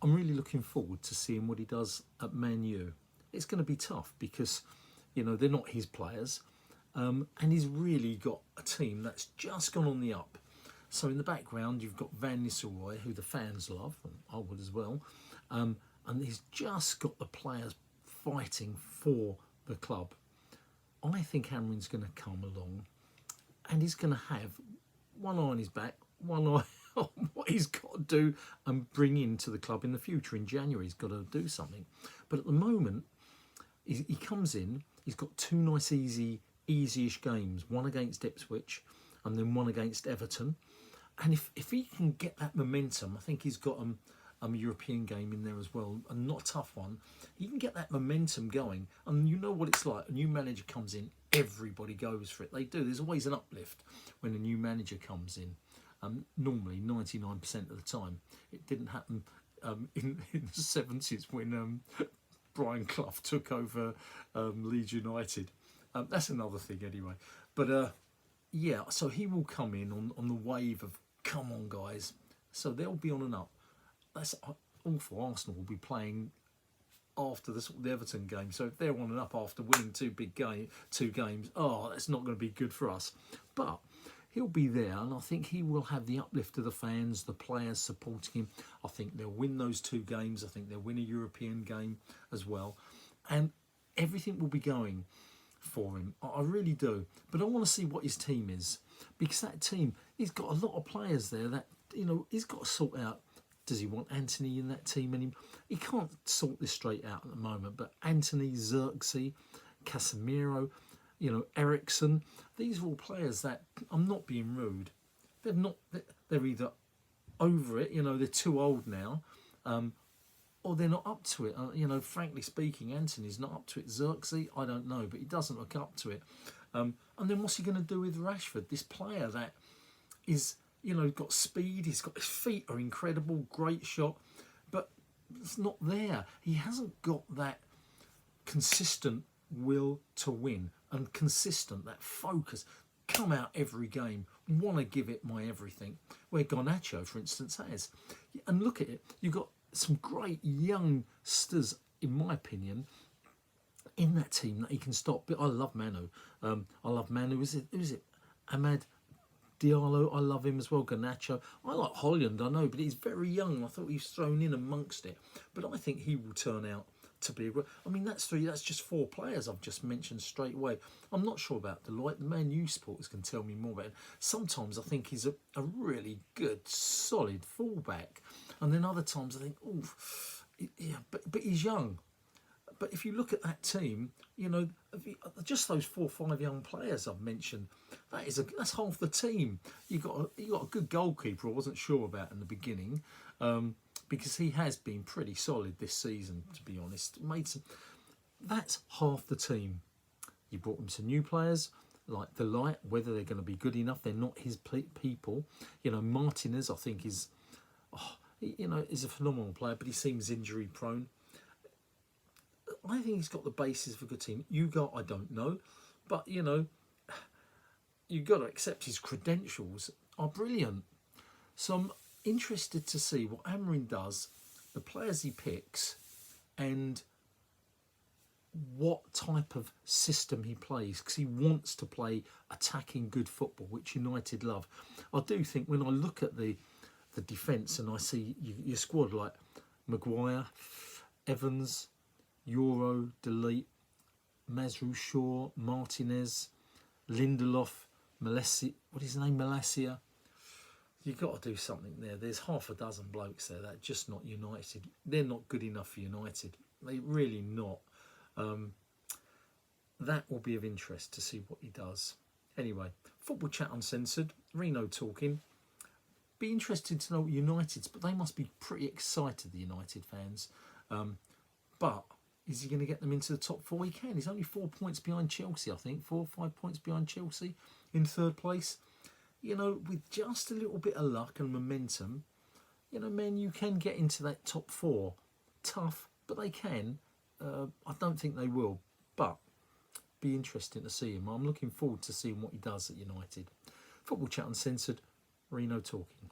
I'm really looking forward to seeing what he does at Man U. It's going to be tough because, they're not his players. And he's really got a team that's just gone on the up. So in the background, you've got Van Nistelrooy, who the fans love, and I would as well. And he's just got the players fighting for the club. I think Amorim's going to come along and he's going to have one eye on his back, one eye on what he's got to do and bring into the club in the future. In January, he's got to do something. But at the moment, he comes in, he's got two nice, easy-ish games, one against Ipswich and then one against Everton. And if he can get that momentum, I think he's got a European game in there as well, and not a tough one. He can get that momentum going, and you know what it's like. A new manager comes in, everybody goes for it. They do. There's always an uplift when a new manager comes in. Normally, 99% of the time. It didn't happen in the 70s when Brian Clough took over Leeds United. That's another thing anyway. But yeah, so he will come in on the wave of, come on guys. So they'll be on and up. That's awful. Arsenal will be playing after the Everton game. So if they're on and up after winning two games, that's not going to be good for us. But he'll be there, and I think he will have the uplift of the fans, the players supporting him. I think they'll win those two games. I think they'll win a European game as well. And everything will be going for him. I really do. But I want to see what his team is, because that team, he's got a lot of players there that, he's got to sort out. Does he want Anthony in that team anymore? He can't sort this straight out at the moment. But Anthony, Xerxes, Casemiro, Ericsson, these are all players that, I'm not being rude, they're either over it, they're too old now, or they're not up to it. Frankly speaking, Anthony's not up to it. Xerxes, I don't know, but he doesn't look up to it. And then what's he going to do with Rashford, this player that is, got speed, his feet are incredible, great shot, but it's not there. He hasn't got that consistent will to win and consistent, that focus, come out every game, want to give it my everything, where Garnacho, for instance, has. And look at it, you've got some great youngsters, in my opinion, in that team that he can stop. But I love Manu. Who's it? Ahmad Diallo, I love him as well. Garnacho, I like Holland, I know, but he's very young. I thought he was thrown in amongst it, but I think he will turn out to be. I mean, that's just four players I've just mentioned straight away. I'm not sure about Deloitte. The Man U supporters can tell me more about it. Sometimes I think he's a really good, solid fullback, and then other times I think, yeah, but he's young. But if you look at that team, just those 4 or 5 young players I've mentioned, that's half the team. You got a good goalkeeper. I wasn't sure about in the beginning, because he has been pretty solid this season, to be honest. That's half the team. You brought him some new players like Delight. Whether they're going to be good enough, they're not his people. Martinez, I think is a phenomenal player, but he seems injury prone. I think he's got the basis of a good team. I don't know, but you've got to accept his credentials are brilliant. So I'm interested to see what Amorim does, the players he picks, and what type of system he plays, because he wants to play attacking good football, which United love. I do think when I look at the defence and I see your squad like Maguire, Evans, Euro, Delete, Mazrou Shaw, Martinez, Lindelof, Malacia, what is his name, Malacia. You've got to do something there. There's half a dozen blokes there that are just not United. They're not good enough for United. They're really not. That will be of interest to see what he does. Anyway, Football Chat Uncensored, Reno talking. Be interested to know what United's, but they must be pretty excited, the United fans. But is he going to get them into the top 4? He can. He's only 4 points behind Chelsea, I think. 4 or 5 points behind Chelsea in third place. With just a little bit of luck and momentum, Man, you can get into that top 4. Tough, but they can. I don't think they will, but be interesting to see him. I'm looking forward to seeing what he does at United. Football Chat Uncensored, Reno talking.